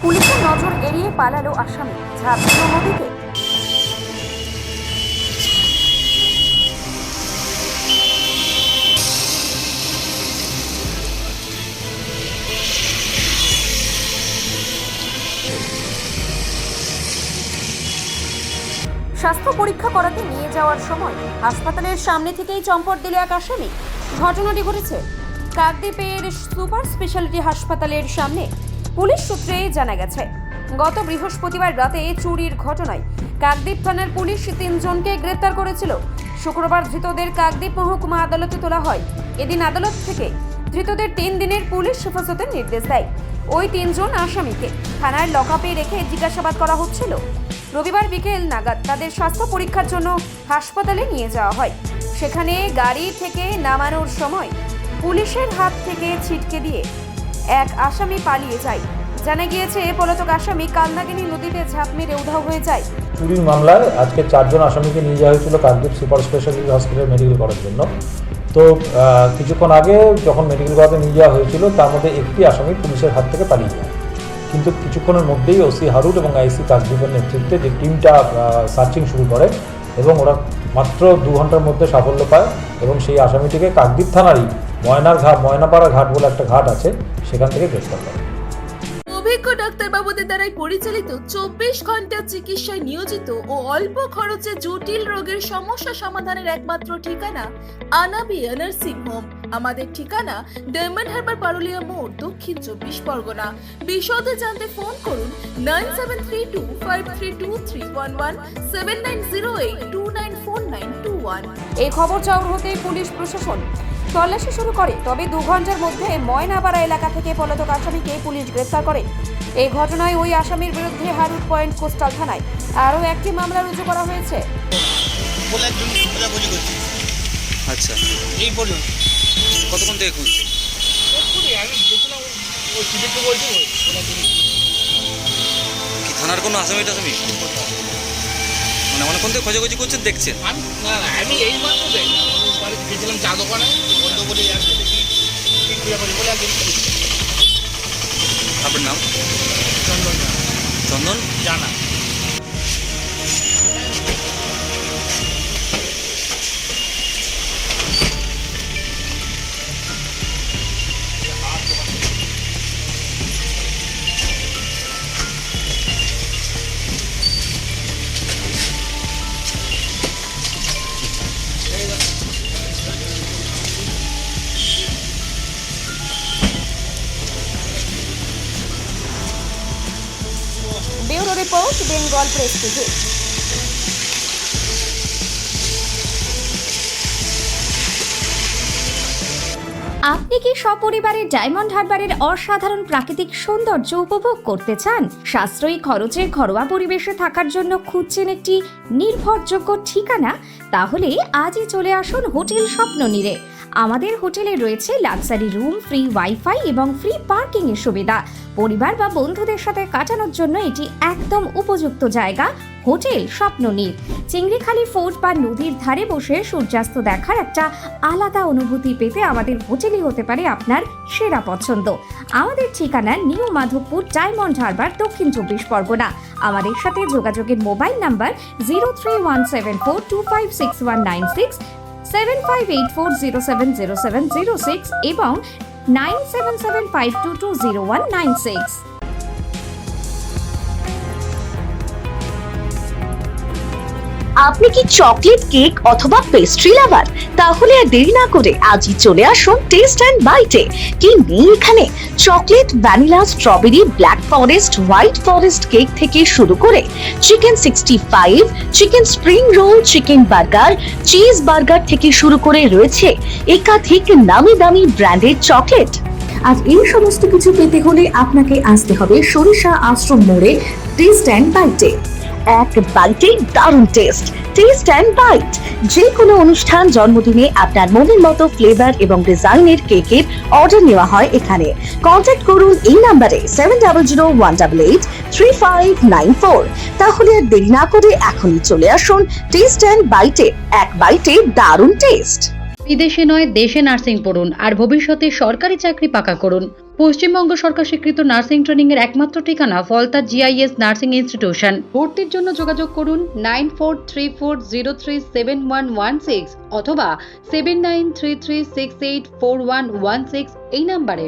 পুলিশের নজর এড়িয়ে পালালো আসামি, ঝাঁপ দিল নদীতে। স্বাস্থ্য পরীক্ষা করাতে নিয়ে যাওয়ার সময় হাসপাতালের সামনে থেকেই চম্পট দিল এক আসামি। ঘটনাটি ঘটেছে কাকদ্বীপের সুপার স্পেশালিটি হাসপাতালের সামনে। পুলিশ সূত্রে জানা গেছে, গত বৃহস্পতিবার রাতে চুরির ঘটনায় কাকদ্বীপ থানার পুলিশ 3 জনকে গ্রেপ্তার করেছিল। শুক্রবার ধৃতদের কাকদ্বীপ মহকুমা আদালতে তোলা হয়। এদিন আদালত থেকে ধৃতদের 3 দিনের পুলিশ হেফাজতের নির্দেশ দেয়। ওই 3 জন আসামিকে থানার লকআপে রেখে জিজ্ঞাসাবাদ করা হচ্ছিল। রবিবার বিকেল নাগাদ তাদের স্বাস্থ্য পরীক্ষার জন্য হাসপাতালে নিয়ে যাওয়া হয়। সেখানে গাড়ি থেকে নামানোর সময় পুলিশের হাত থেকে ছিটকে দিয়ে এক আসামি পালিয়ে যায়। জানা গিয়েছে, পলাতক আসামি কালনাগিনী নদীতে ঝাঁপ মেরে উধাও হয়ে যায়। চুরির মামলায় আজকে 4 জন আসামিকে নিয়ে যাওয়া হয়েছিল কাকদ্বীপ সুপার স্পেশালিটি হসপিটালে মেডিকেল করার জন্য। তো কিছুক্ষণ আগে যখন মেডিকেল করাতে নিয়ে যাওয়া হয়েছিল, তার মধ্যে একটি আসামি পুলিশের হাত থেকে পালিয়ে যায়। কিন্তু কিছুক্ষণের মধ্যেই ওসি হারুট এবং আইসি কাকদ্বীপের নেতৃত্বে যে টিমটা সার্চিং শুরু করে এবং ওরা মাত্র 2 ঘন্টার মধ্যে সাফল্য পায় এবং সেই আসামিটিকে কাকদ্বীপ থানারই ময়নাপাড়া ঘাট বলে একটা ঘাট আছে, সেখান থেকে গ্রেফতার করে। অভিজ্ঞ ডাক্তারবাবুদের দ্বারাই পরিচালিত 24 ঘন্টা চিকিৎসায় নিয়োজিত ও অল্প খরচে জটিল রোগের সমস্যা সমাধানের একমাত্র ঠিকানা আনাবিয়া নার্সিং হোম। আমাদের ঠিকানা ডায়মন্ড হারবার পারুলিয়া মোড়, দক্ষিণ 24 পরগনা। বিশদে জানতে ফোন করুন 9732532311 7908294921। এই খবর চাউর হতে পুলিশ প্রশাসন তল্লাশি শুরু করে। তবে 2 ঘন্টার মধ্যে ময়নাপাড়া এলাকা থেকে পলাতক আসামিকে পুলিশ গ্রেফতার করে। এই ঘটনায় ওই আসামির বিরুদ্ধে হারুট পয়েন্ট কোস্টাল থানায় আরও একটি মামলা রুজু করা হয়েছে। আচ্ছা, এই বলুন কতক্ষণ থেকে খুঁজছি? কি থানার কোনো আসামি টাসামি মানে অনেকক্ষণ থেকে খোঁজাখুঁজি করছেন দেখছেন? আমি এই মাত্র গেছিলাম চা দোকানে, বন্ধ বলে আপনার নাম? চন্দন চন্দন জানা। Bureau report, Bengal press TV. আপনি কি সপরিবারে ডায়মন্ড হারবারের অসাধারণ প্রাকৃতিক সৌন্দর্য উপভোগ করতে চান? সাশ্রয়ী খরচে ঘরোয়া পরিবেশে থাকার জন্য খুঁজছেন একটি নির্ভরযোগ্য ঠিকানা? তাহলে আজই চলে আসুন হোটেল স্বপ্ননীরে। আমাদের হোটেলে রয়েছে লাক্সারি রুম, ফ্রি ওয়াইফাই এবং ফ্রি পার্কিং এর সুবিধা। পরিবার বা বন্ধুদের সাথে কাটানোর জন্য এটি একদম উপযুক্ত জায়গা। হোটেল স্বপ্ননীর চিংড়িখালি ফোর্ট বা নদীর ধারে বসে সূর্যাস্ত দেখার একটা আলাদা অনুভূতি পেতে আমাদের হোটেলই হতে পারে আপনার সেরা পছন্দ। আমাদের ঠিকানা নিউ মাধবপুর, ডায়মন্ড হারবার, দক্ষিণ 24 পরগনা। আমাদের সাথে যোগাযোগের মোবাইল নাম্বার 031742566196, 7584070706 এবং 9775220196। আপনি কি চকলেট, কেক অথবা পেস্ট্রি লাভার? তাহলে আর দেরি না করে আজই চলে আসুন টেস্ট অ্যান্ড বাইটে। কি নেই এখানে? Chocolate, vanilla, strawberry, black forest, white forest cake থেকে শুরু করে chicken 65, chicken spring roll, chicken burger, cheese burger থেকে শুরু করে রয়েছে একাধিক নামি দামি ব্র্যান্ডের চকলেট। আজ এই সমস্ত কিছু পেতে হলে আপনাকে আসতে হবে সরিষা আশ্রম মোড়ে টেস্ট অ্যান্ড বাইটে। এক বাইটে দারুণ টেস্ট। টেস্ট অ্যান্ড বাইট যে কোনো অনুষ্ঠান, জন্মদিনে আপনার মনের মতো ফ্লেভার এবং ডিজাইনের কেকের অর্ডার নেওয়া হয় এখানে। কন্ট্যাক্ট করুন এই নাম্বারে 7001883594। তাহলে আর দেরি না করে এখনই চলে আসুন টেস্ট অ্যান্ড বাইটে। এক বাইটে দারুণ টেস্ট। বিদেশে নয়, দেশে নার্সিং পড়ুন আর ভবিষ্যতে সরকারি চাকরি পাকা করুন। পশ্চিমবঙ্গ সরকার স্বীকৃত নার্সিং ট্রেনিং এর একমাত্র ঠিকানা ফলতা জিআইএস নার্সিং ইনস্টিটিউশন। ভর্তির জন্য যোগাযোগ করুন 9434037116 অথবা 7933684116 এই নাম্বারে।